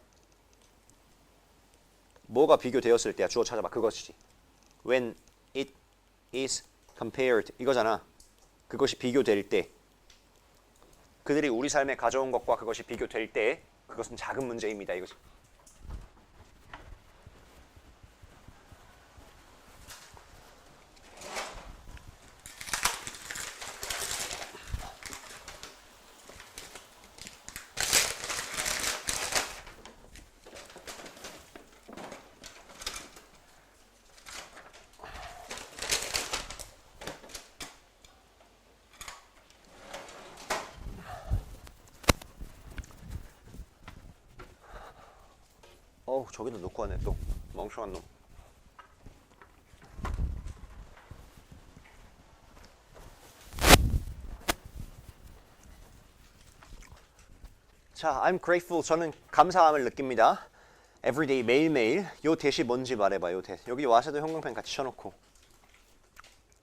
뭐가 비교되었을 때야. 주어 찾아봐. 그것이지. When it is compared 이거잖아. 그것이 비교될 때, 그들이 우리 삶에 가져온 것과 그것이 비교될 때, 그것은 작은 문제입니다. 이거지. 어우, 저기도 놓고 왔네 또. 멍청한 놈. 자, I'm grateful. 저는 감사함을 느낍니다. everyday 매일매일 요 대시 뭔지 말해봐. 요 대. 여기 와서도 형광펜 같이 쳐놓고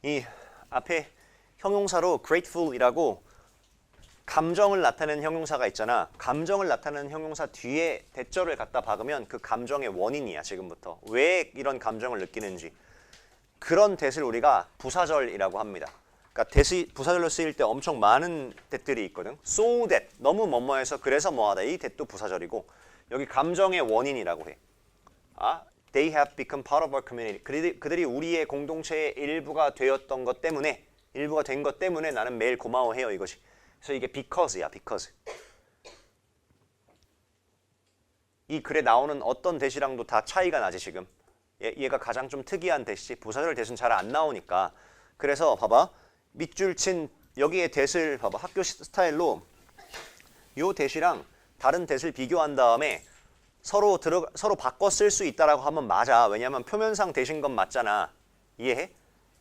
이 앞에 형용사로 grateful이라고 감정을 나타내는 형용사가 있잖아. 감정을 나타내는 형용사 뒤에 대절을 갖다 박으면 그 감정의 원인이야. 지금부터 왜 이런 감정을 느끼는지 그런 대를 우리가 부사절이라고 합니다. 그러니까 대시 부사절로 쓰일 때 엄청 많은 대들이 있거든. So that 너무 뭐뭐해서 그래서 뭐하다 이 대도 부사절이고 여기 감정의 원인이라고 해. They have become part of our community. 그들이 우리의 공동체의 일부가 되었던 것 때문에 일부가 된 것 때문에 나는 매일 고마워해요 이것이. 그래서 이게 because야, because. 이 글에 나오는 어떤 대시랑도 다 차이가 나지 지금. 얘가 가장 좀 특이한 대시, 부사절 대신 잘 안 나오니까. 그래서 봐봐, 밑줄 친 여기에 대시를 봐봐, 학교 스타일로 요 대시랑 다른 대시를 비교한 다음에 서로 바꿔 쓸 수 있다라고 하면 맞아. 왜냐하면 표면상 대신 건 맞잖아. 이해해?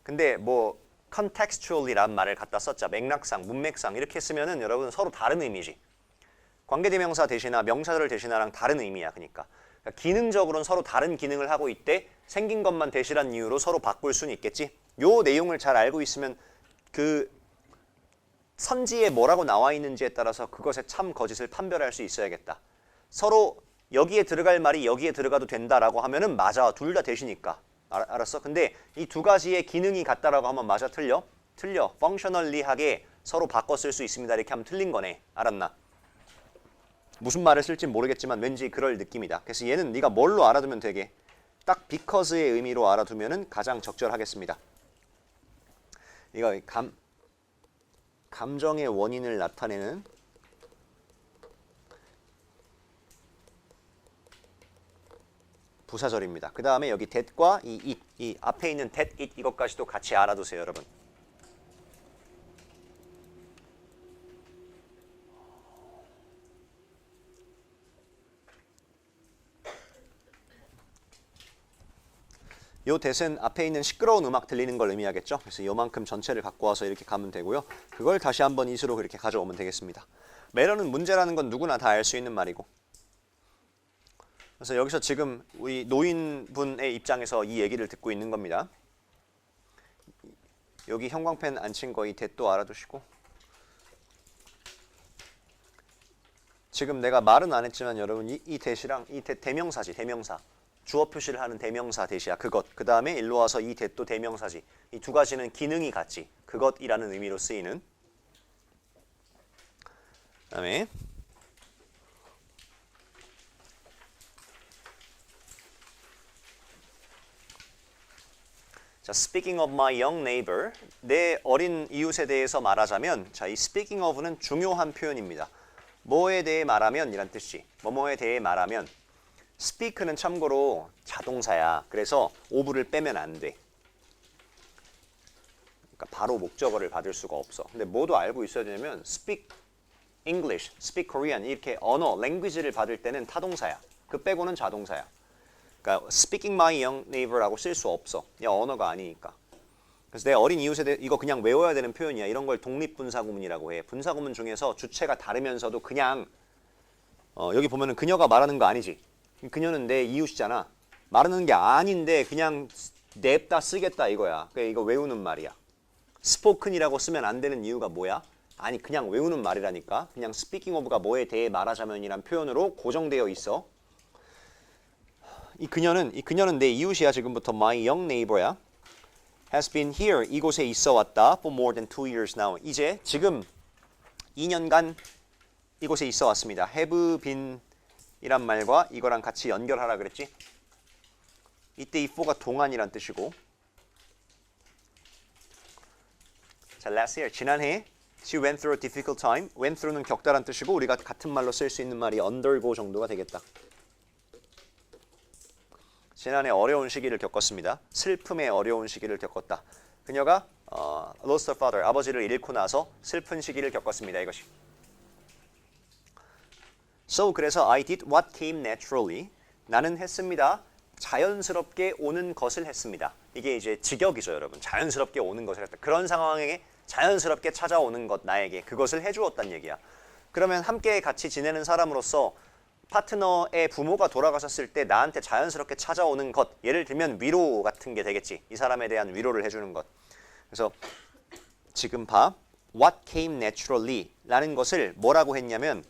근데 뭐 contextual이란 말을 갖다 썼자. 맥락상, 문맥상 이렇게 쓰면은 여러분 서로 다른 의미지. 관계대명사 대신하, 명사절 대신하랑 다른 의미야. 그러니까 기능적으로는 서로 다른 기능을 하고 있대. 생긴 것만 대시란 이유로 서로 바꿀 수는 있겠지. 요 내용을 잘 알고 있으면 그 선지에 뭐라고 나와 있는지에 따라서 그것의 참 거짓을 판별할 수 있어야겠다. 서로 여기에 들어갈 말이 여기에 들어가도 된다라고 하면은 맞아. 둘 다 대시니까. 알았어? 근데 이 두 가지의 기능이 같다라고 하면 맞아? 틀려? 틀려. 펑셔널리하게 서로 바꿔 쓸 수 있습니다. 이렇게 하면 틀린 거네. 알았나? 무슨 말을 쓸지 모르겠지만 왠지 그럴 느낌이다. 그래서 얘는 네가 뭘로 알아두면 되게 딱 because의 의미로 알아두면은 가장 적절하겠습니다. 이거 감정의 원인을 나타내는 부사절입니다. 그 다음에 여기 that과 이 앞에 있는 that, it 이것까지도 같이 알아두세요, 여러분. 요 that은 앞에 있는 시끄러운 음악 들리는 걸 의미하겠죠. 그래서 요만큼 전체를 갖고 와서 이렇게 가면 되고요. 그걸 다시 한번 이수로 그렇게 가져오면 되겠습니다. 매너는 문제라는 건 누구나 다 알 수 있는 말이고. 그래서 여기서 지금 우리 노인분의 입장에서 이 얘기를 듣고 있는 겁니다. 여기 형광펜 안 친 거 이 that도 알아두시고. 지금 내가 말은 안 했지만 여러분 이 that이랑 이 that 대명사지, 대명사. 주어 표시를 하는 대명사 대시야. 그것. 그 다음에 일로 와서 이 that도 대명사지. 이 두 가지는 기능이 같지. 그것이라는 의미로 쓰이는. 그 다음에 자, speaking of my young neighbor, 내 어린 이웃에 대해서 말하자면, 자, 이 speaking of는 중요한 표현입니다. 뭐에 대해 말하면 이란 뜻이. 뭐뭐에 대해 말하면. speak는 참고로 자동사야. 그래서 of를 빼면 안 돼. 그러니까 바로 목적어를 받을 수가 없어. 근데 뭐도 알고 있어야 되냐면 speak English, speak Korean 이렇게 언어, language를 받을 때는 타동사야. 그 빼고는 자동사야. 그러니까 speaking my young neighbor라고 쓸 수 없어. 야, 언어가 아니니까. 그래서 내 어린 이웃에 대해 이거 그냥 외워야 되는 표현이야. 이런 걸 독립분사구문이라고 해. 분사구문 중에서 주체가 다르면서도 그냥 여기 보면은 그녀가 말하는 거 아니지. 그녀는 내 이웃이잖아. 말하는 게 아닌데 그냥 냅다 쓰겠다 이거야. 그러니까 이거 외우는 말이야. spoken이라고 쓰면 안 되는 이유가 뭐야? 아니 그냥 외우는 말이라니까. 그냥 speaking of가 뭐에 대해 말하자면이란 표현으로 고정되어 있어. 이 그녀는 내 이웃이야. 지금부터 my young neighbor야. has been here. 이곳에 있어 왔다. for more than 2 years now. 이제 지금 2년간 이곳에 있어 왔습니다. have been 이란 말과 이거랑 같이 연결하라 그랬지? 이때 이 for가 동안이란 뜻이고. 자, last year. 지난해 she went through a difficult time. went through는 겪다란 뜻이고 우리가 같은 말로 쓸 수 있는 말이 undergo 정도가 되겠다. 지난해 어려운 시기를 겪었습니다. 슬픔의 어려운 시기를 겪었다. 그녀가 lost her father, 아버지를 잃고 나서 슬픈 시기를 겪었습니다. 이것이. So 그래서 I did what came naturally. 나는 했습니다. 자연스럽게 오는 것을 했습니다. 이게 이제 직역이죠, 여러분. 자연스럽게 오는 것을 했다. 그런 상황에 자연스럽게 찾아오는 것 나에게 그것을 해주었단 얘기야. 그러면 함께 같이 지내는 사람으로서 파트너의 부모가 돌아가셨을 때 나한테 자연스럽게 찾아오는 것, 예를 들면 위로 같은 게 되겠지. 이 사람에 대한 위로를 해주는 것. 그래서 지금 봐. What came naturally 라는 것을 뭐라고 했냐면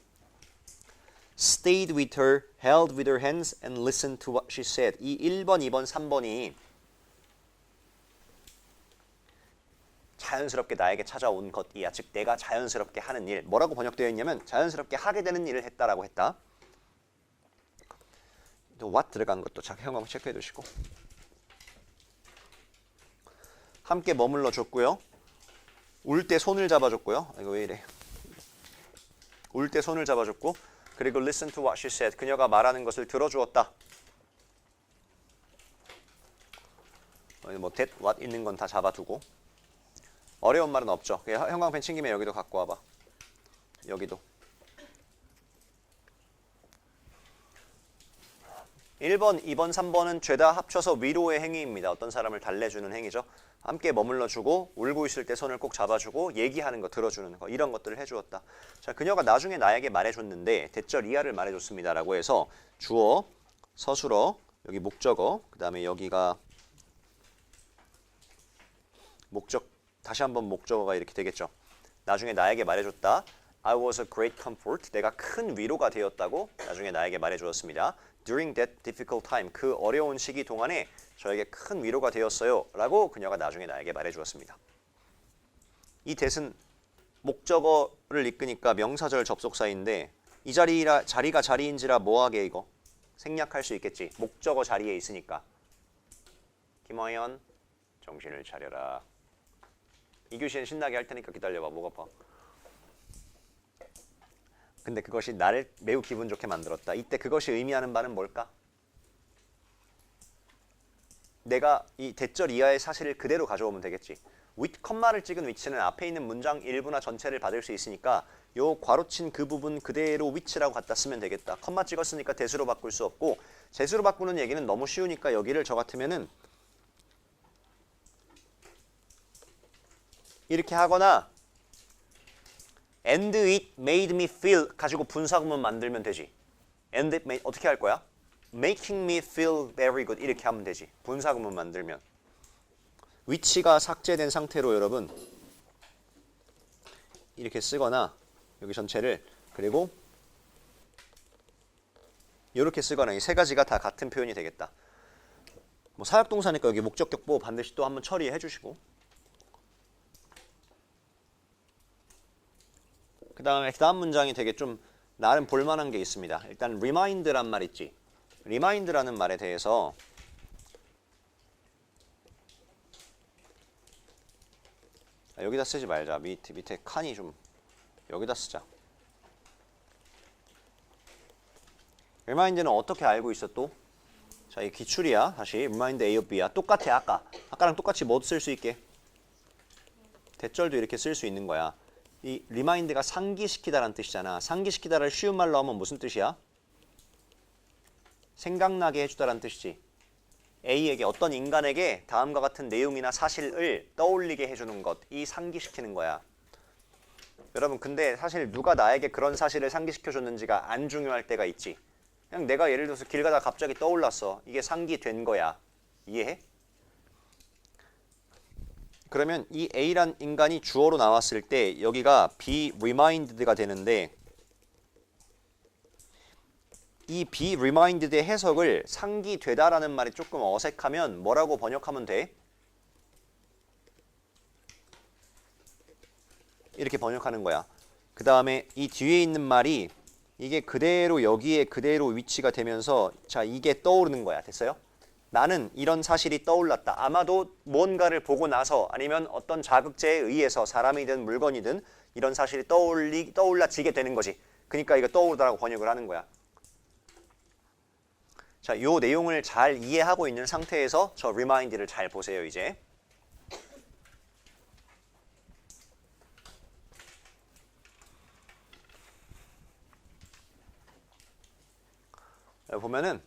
stayed with her, held with her hands and listened to what she said. 이 1번, 2번, 3번이 자연스럽게 나에게 찾아온 것이야. 즉 내가 자연스럽게 하는 일. 뭐라고 번역되어 있냐면 자연스럽게 하게 되는 일을 했다라고 했다. 또 what 들어간 것도 형광 체크해 두시고. 함께 머물러 줬고요. 울 때 손을 잡아줬고요. 이거 왜 이래. 울 때 손을 잡아줬고 그리고 listen to what she said. 그녀가 말하는 것을 들어주었다. 뭐 that, what 있는 건 다 잡아두고 어려운 말은 없죠. 형광펜 챙김에 여기도 갖고 와봐. 여기도. 1번, 2번, 3번은 죄다 합쳐서 위로의 행위입니다. 어떤 사람을 달래주는 행위죠. 함께 머물러주고 울고 있을 때 손을 꼭 잡아주고 얘기하는 거 들어주는 거 이런 것들을 해주었다. 자, 그녀가 나중에 나에게 말해줬는데 대절 이하를 말해줬습니다. 라고 해서 주어, 서술어, 여기 목적어, 그 다음에 여기가 목적, 다시 한번 목적어가 이렇게 되겠죠. 나중에 나에게 말해줬다. I was a great comfort. 내가 큰 위로가 되었다고 나중에 나에게 말해주었습니다. During that difficult time. 그 어려운 시기 동안에 저에게 큰 위로가 되었어요. 라고 그녀가 나중에 나에게 말해주었습니다. 이 that은 목적어를 이끄니까 명사절 접속사인데 이 자리가 자리인지라 뭐하게 이거? 생략할 수 있겠지. 목적어 자리에 있으니까. 김어현 정신을 차려라. 이 교시엔 신나게 할 테니까 기다려봐. 목 아파. 근데 그것이 나를 매우 기분 좋게 만들었다. 이때 그것이 의미하는 바는 뭘까? 내가 이 대절 이하의 사실을 그대로 가져오면 되겠지. 컴마를 찍은 위치는 앞에 있는 문장 일부나 전체를 받을 수 있으니까 요 괄호친 그 부분 그대로 위치라고 갖다 쓰면 되겠다. 컴마 찍었으니까 대수로 바꿀 수 없고 재수로 바꾸는 얘기는 너무 쉬우니까 여기를 저 같으면은 이렇게 하거나 and it made me feel 가지고 분사구문 만들면 되지. and it made, 어떻게 할 거야? making me feel very good 이렇게 하면 되지. 분사구문 만들면. 위치가 삭제된 상태로 여러분 이렇게 쓰거나 여기 전체를 그리고 이렇게 쓰거나 이 세 가지가 다 같은 표현이 되겠다. 뭐 사역동사니까 여기 목적격 보호 반드시 또 한번 처리해 주시고 그 다음 문장이 되게 좀 나름 볼만한 게 있습니다. 일단 remind란 말 있지. remind라는 말에 대해서 여기다 쓰지 말자. 밑에 칸이 좀 여기다 쓰자. remind는 어떻게 알고 있어 또? 자, 이 기출이야. 다시 remind A of B야. 똑같아. 아까랑 똑같이 뭐 쓸 수 있게? 대절도 이렇게 쓸 수 있는 거야. 이 remind가 상기시키다라는 뜻이잖아. 상기시키다를 쉬운 말로 하면 무슨 뜻이야? 생각나게 해주다라는 뜻이지. A에게 어떤 인간에게 다음과 같은 내용이나 사실을 떠올리게 해주는 것. 이 상기시키는 거야. 여러분 근데 사실 누가 나에게 그런 사실을 상기시켜줬는지가 안 중요할 때가 있지. 그냥 내가 예를 들어서 길 가다가 갑자기 떠올랐어. 이게 상기된 거야. 이해해? 그러면 이 A란 인간이 주어로 나왔을 때 여기가 be reminded가 되는데 이 be reminded의 해석을 상기되다라는 말이 조금 어색하면 뭐라고 번역하면 돼? 이렇게 번역하는 거야. 그 다음에 이 뒤에 있는 말이 이게 그대로 여기에 그대로 위치가 되면서 자 이게 떠오르는 거야. 됐어요? 나는 이런 사실이 떠올랐다. 아마도 뭔가를 보고 나서 아니면 어떤 자극제에 의해서 사람이든 물건이든 이런 사실이 떠올라지게 되는 거지. 그러니까 이거 떠오르다라고 번역을 하는 거야. 자, 요 내용을 잘 이해하고 있는 상태에서 저 remind를 잘 보세요, 이제. 보면은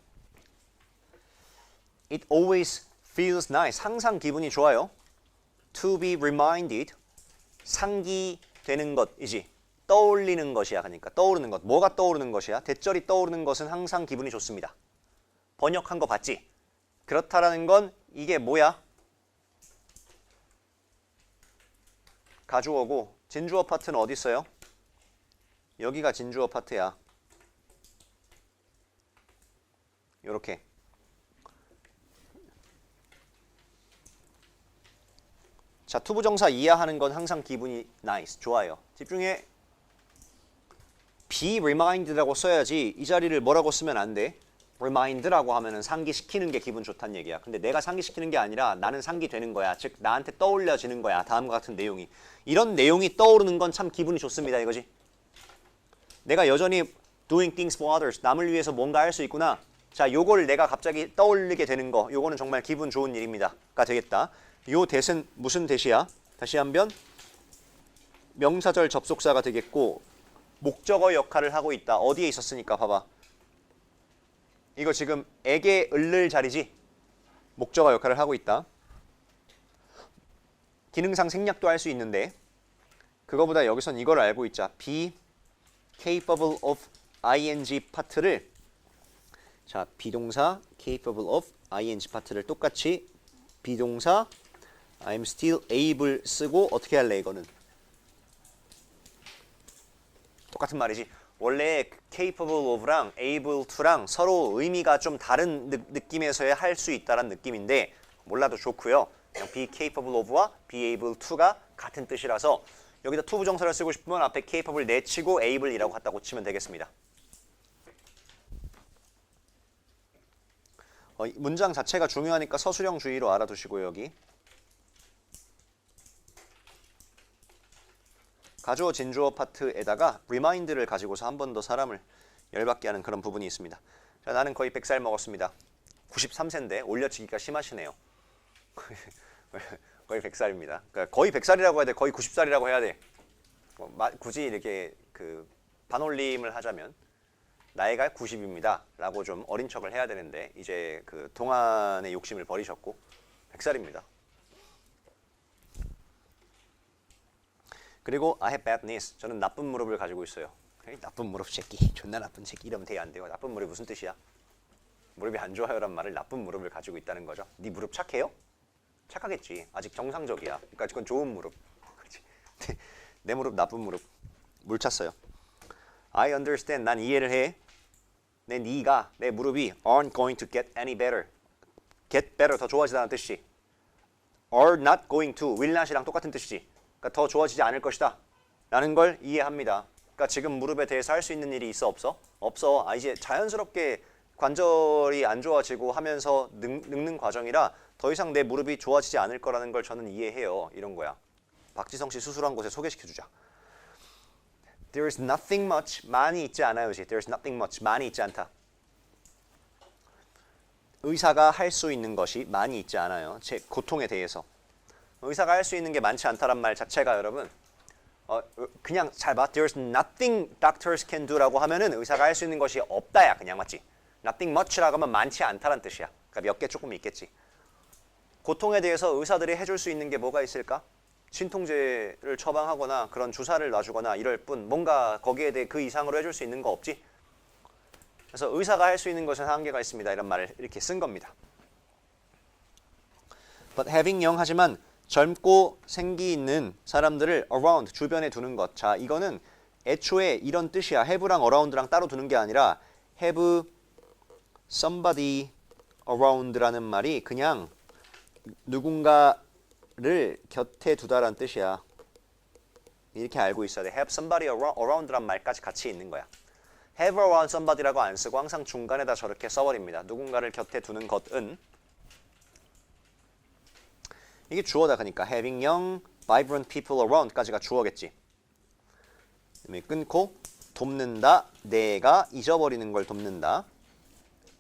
It always feels nice. 항상 기분이 좋아요. To be reminded. 상기되는 것이지. 떠올리는 것이야. 그러니까 떠오르는 것. 뭐가 떠오르는 것이야? 대절이 떠오르는 것은 항상 기분이 좋습니다. 번역한 거 봤지? 그렇다라는 건 이게 뭐야? 가주어고 진주어 파트는 어디 있어요? 여기가 진주어 파트야. 요렇게. 자, 투부정사 이해하는 건 항상 기분이 nice, 좋아요. 집중해. be reminded라고 써야지 이 자리를 뭐라고 쓰면 안 돼. remind라고 하면은 상기시키는 게 기분 좋다는 얘기야. 근데 내가 상기시키는 게 아니라 나는 상기되는 거야. 즉 나한테 떠올려지는 거야. 다음과 같은 내용이. 이런 내용이 떠오르는 건 참 기분이 좋습니다. 이거지. 내가 여전히 doing things for others, 남을 위해서 뭔가 할 수 있구나. 자, 요걸 내가 갑자기 떠올리게 되는 거. 요거는 정말 기분 좋은 일입니다.가 되겠다. 요 대신 무슨 대시야? 다시 한번 명사절 접속사가 되겠고 목적어 역할을 하고 있다. 어디에 있었으니까 봐봐. 이거 지금 에게 을를 자리지? 목적어 역할을 하고 있다. 기능상 생략도 할 수 있는데 그거보다 여기선 이걸 알고 있자. be capable of ing 파트를 자, 비동사 capable of ing 파트를 똑같이 비동사 I'm still able 쓰고 어떻게 할래 이거는? 똑같은 말이지. 원래 capable of랑 able to랑 서로 의미가 좀 다른 느낌에서야 할 수 있다는 느낌인데 몰라도 좋고요. 그냥 be capable of와 be able to가 같은 뜻이라서 여기다 to 부정사를 쓰고 싶으면 앞에 capable 내치고 able이라고 갖다 고치면 되겠습니다. 문장 자체가 중요하니까 서술형 주의로 알아두시고요. 여기 가주어 진주어 파트에다가 remind를 가지고서 한 번 더 사람을 열받게 하는 그런 부분이 있습니다. 자, 나는 거의 100살 먹었습니다. 93세인데 올려치기가 심하시네요. 거의 100살입니다. 그러니까 거의 100살이라고 해야 돼. 거의 90살이라고 해야 돼. 굳이 이렇게 그 반올림을 하자면 나이가 90입니다. 라고 좀 어린 척을 해야 되는데 이제 그 동안의 욕심을 버리셨고 100살입니다. 그리고 I have bad knees. 저는 나쁜 무릎을 가지고 있어요. 나쁜 무릎 새끼. 존나 나쁜 새끼. 이러면 돼야 안 돼요. 나쁜 무릎이 무슨 뜻이야? 무릎이 안 좋아요란 말을 나쁜 무릎을 가지고 있다는 거죠. 네 무릎 착해요? 착하겠지. 아직 정상적이야. 그러니까 그건 좋은 무릎. 내 무릎 나쁜 무릎. 물 찼어요. I understand. 난 이해를 해. 내 무릎이 aren't going to get any better. get better 더 좋아지다는 뜻이지. are not going to will not이랑 똑같은 뜻이지. 그러니까 더 좋아지지 않을 것이다 라는 걸 이해합니다. 그러니까 지금 무릎에 대해서 할 수 있는 일이 있어 없어? 없어. 이제 자연스럽게 관절이 안 좋아지고 하면서 늙는 과정이라 더 이상 내 무릎이 좋아지지 않을 거라는 걸 저는 이해해요. 이런 거야. 박지성 씨 수술한 곳에 소개시켜주자. There's nothing much. 많이 있지 않아요. There's nothing much. 많이 있지 않다. 의사가 할 수 있는 것이 많이 있지 않아요. 제 고통에 대해서. 의사가 할 수 있는 게 많지 않다란 말 자체가 여러분 그냥 잘 봐. There's nothing doctors can do라고 하면은 의사가 할 수 있는 것이 없다야. 그냥 맞지? Nothing much라고 하면 많지 않다란 뜻이야. 그러니까 몇 개 조금 있겠지. 고통에 대해서 의사들이 해줄 수 있는 게 뭐가 있을까? 진통제를 처방하거나 그런 주사를 놔주거나 이럴 뿐 뭔가 거기에 대해 그 이상으로 해줄 수 있는 거 없지? 그래서 의사가 할 수 있는 것은 한계가 있습니다. 이런 말을 이렇게 쓴 겁니다. But having young 하지만 젊고 생기 있는 사람들을 around 주변에 두는 것. 자, 이거는 애초에 이런 뜻이야. have랑 around랑 따로 두는 게 아니라 have somebody around라는 말이 그냥 누군가를 곁에 두다라는 뜻이야. 이렇게 알고 있어야 돼. have somebody around란 말까지 같이 있는 거야. have around somebody라고 안 쓰고 항상 중간에다 저렇게 써버립니다. 누군가를 곁에 두는 것은 이게 주어다. 그러니까 having young, vibrant people around까지가 주어겠지. 끊고 돕는다. 내가 잊어버리는 걸 돕는다.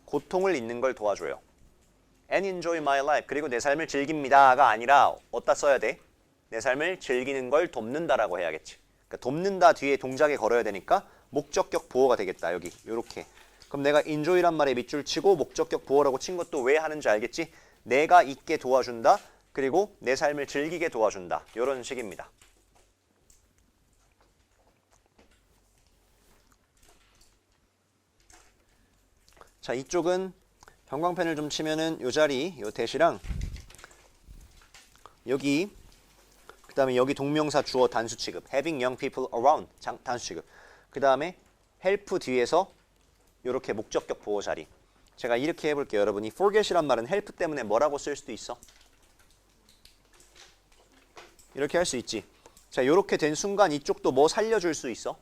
고통을 잊는 걸 도와줘요. And enjoy my life. 그리고 내 삶을 즐깁니다가 아니라 어디다 써야 돼? 내 삶을 즐기는 걸 돕는다라고 해야겠지. 그러니까 돕는다 뒤에 동작에 걸어야 되니까 목적격 보어가 되겠다. 여기 요렇게. 그럼 내가 enjoy란 말에 밑줄 치고 목적격 보어라고 친 것도 왜 하는지 알겠지? 내가 있게 도와준다. 그리고 내 삶을 즐기게 도와준다. 이런 식입니다. 자, 이쪽은 형광펜을 좀 치면은 요 자리, 요 대시랑 여기 그 다음에 여기 동명사 주어 단수 취급 having young people around 단수 취급 그 다음에 help 뒤에서 이렇게 목적격 보호 자리 제가 이렇게 해볼게요. 여러분 이 forget이란 말은 help 때문에 뭐라고 쓸 수도 있어? 이렇게 할 수 있지. 자, 이렇게 된 순간 이쪽도 뭐 살려줄 수 있어?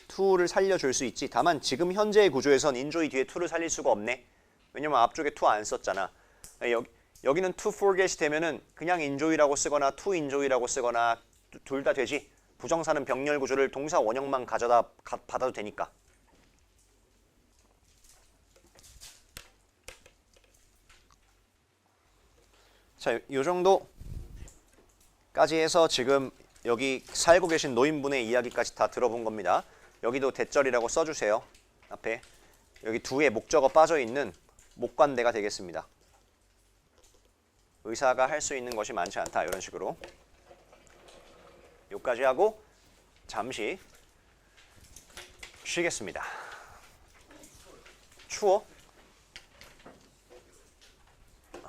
to를 살려줄 수 있지. 다만 지금 현재의 구조에선 enjoy 뒤에 to를 살릴 수가 없네. 왜냐면 앞쪽에 to 안 썼잖아. 여기는 to forget이 되면은 그냥 enjoy라고 쓰거나 to enjoy라고 쓰거나 둘 다 되지. 부정사는 병렬 구조를 동사 원형만 받아도 되니까. 자, 요 정도까지 해서 지금 여기 살고 계신 노인분의 이야기까지 다 들어본 겁니다. 여기도 대절이라고 써주세요. 앞에 여기 두의 목적어 빠져있는 목관대가 되겠습니다. 의사가 할 수 있는 것이 많지 않다. 이런 식으로 여기까지 하고 잠시 쉬겠습니다. 추워?